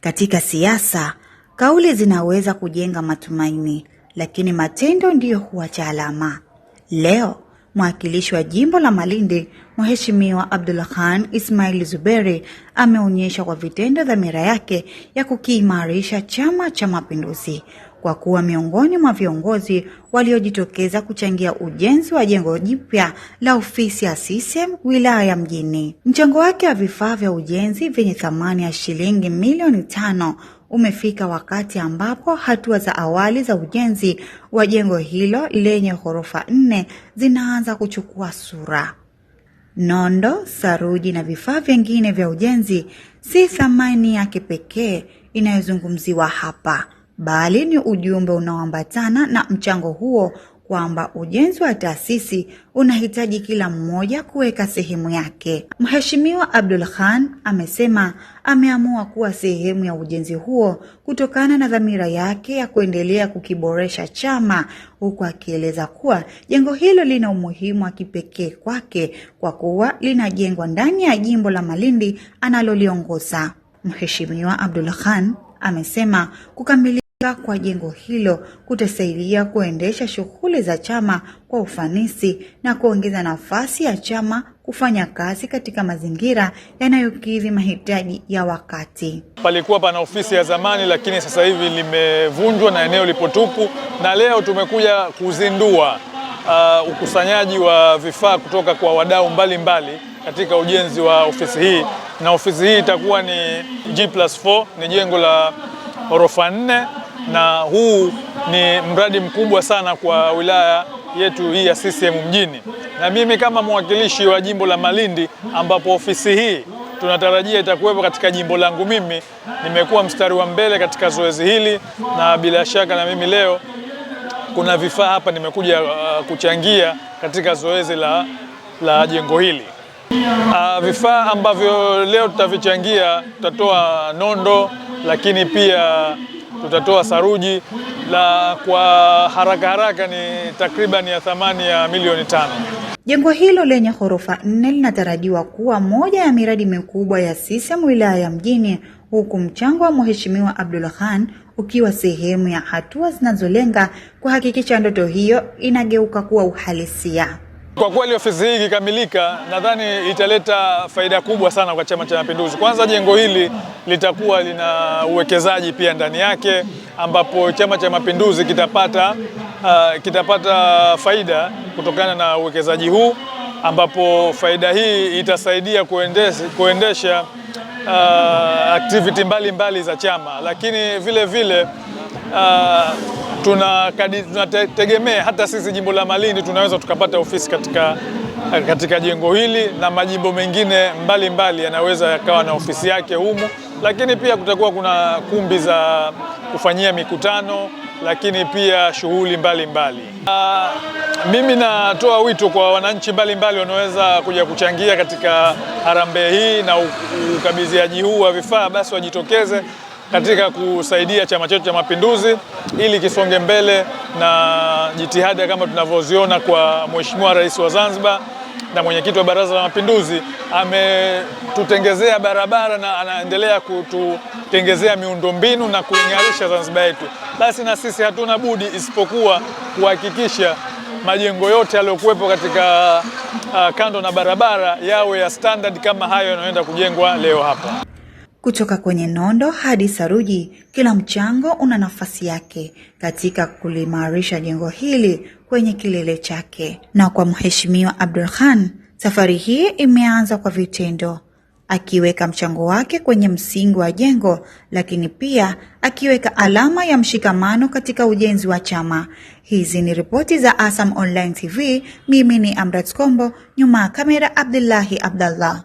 Katika siasa, kauli zinaweza kujenga matumaini, lakini matendo ndiyo huacha alama. Leo, mwakilishi wa jimbo la Malindi, Mheshimiwa Abdulkhan Ismail Zuberi, ameonyesha kwa vitendo dhamira yake ya kukiimarisha Chama cha Mapinduzi kwa kuwa miongoni mwa viongozi waliojitokeza kuchangia ujenzi wa jengo jipya la ofisi ya CCM wilaya ya Mjini. Mchango wake wa vifaa vya ujenzi vyenye thamani ya shilingi milioni 5 umefika wakati ambapo hatua za awali za ujenzi wa jengo hilo lenye ghorofa 4 zinaanza kuchukua sura. Nondo, saruji na vifaa vingine vya ujenzi si thamani ya kipekee inayozungumziwa hapa, bali ni ujumbe unaoambatana na mchango huo kwamba ujenzi wa taasisi unahitaji kila mmoja kuweka sehemu yake. Mheshimiwa Abdulkhan amesema ameamua kuwa sehemu ya ujenzi huo kutokana na dhamira yake ya kuendelea kukiboresha chama, huku akieleza kuwa jengo hilo lina umuhimu wa kipekee kwake kwa kuwa linajengwa ndani ya jimbo la Malindi analoliongoza. Mheshimiwa Abdulkhan amesema kukamilika kwa jengo hilo kutasaidia kuendesha shughuli za chama kwa ufanisi na kuongeza nafasi ya chama kufanya kazi katika mazingira yanayokidhi mahitaji ya wakati. Palikuwa pana ofisi ya zamani, lakini sasa hivi limevunjwa na eneo lipo tupu, na leo tumekuja kuzindua ukusanyaji wa vifaa kutoka kwa wadau mbalimbali katika ujenzi wa ofisi hii. Na ofisi hii itakuwa ni G+4, ni jengo la ghorofa 4, na huu ni mradi mkubwa sana kwa wilaya yetu hii ya CCM Mjini. Na mimi kama mwakilishi wa jimbo la Malindi, ambapo ofisi hii tunatarajia itakuwepo katika jimbo langu, mimi nimekuwa mstari wa mbele katika zoezi hili, na bila shaka na mimi leo kuna vifaa hapa nimekuja kuchangia katika zoezi la jengo hili. Vifaa ambavyo leo tutavichangia, tutatoa nondo, lakini pia tutatoa saruji, kwa haraka ni takriban ya thamani ya milioni 5. Jengo hilo lenye ghorofa 4 linatarajiwa kuwa moja ya miradi mikubwa ya CCM wilaya ya Mjini, huku mchango wa Mheshimiwa Abdulkhan ukiwa sehemu ya hatua zinazolenga kuhakikisha ndoto hiyo inageuka kuwa uhalisia. Kwa kweli ofisi hii ikikamilika, nadhani italeta faida kubwa sana kwa Chama cha Mapinduzi. Kwanza, jengo hili litakuwa lina uwekezaji pia ndani yake, ambapo Chama cha Mapinduzi kitapata faida kutokana na uwekezaji huu, ambapo faida hii itasaidia kuendesha activity mbalimbali za chama, lakini vile tunategemea hata sisi jimbo la Malindi tunaweza tukapata ofisi katika jengo hili, na majimbo mengine mbalimbali yanaweza yakawa na ofisi yake humu, lakini pia kutakuwa kuna kumbi za kufanyia mikutano, lakini pia shughuli mbalimbali. Mimi natoa wito kwa wananchi mbalimbali wanaweza kuja kuchangia katika harambee hii na ukabidhiaji huu wa vifaa, basi wajitokeze katika kusaidia Chama chetu cha Mapinduzi ili kisonge mbele na jitihada kama tunavyoziona kwa Mheshimiwa Rais wa Zanzibar na mwenyekiti wa Baraza la Mapinduzi. Ametutengezea barabara na anaendelea kututengezea miundombinu na kuing'arisha Zanzibar yetu. Basi na sisi hatuna budi isipokuwa kuhakikisha majengo yote yaliyokuwepo katika kando na barabara yawe ya standard kama hayo yanayoenda kujengwa leo hapa. Kutoka kwenye nondo hadi saruji, kila mchango una nafasi yake katika kulimarisha jengo hili kwenye kilele chake. Na kwa Mheshimiwa Abdulkhan, safari hii imeanza kwa vitendo, akiweka mchango wake kwenye msingi wa jengo, lakini pia akiweka alama ya mshikamano katika ujenzi wa chama. Hizi ni ripoti za ASAM Online TV. Mimi ni Amrat Kombo, nyuma ya kamera Abdullahi Abdallah.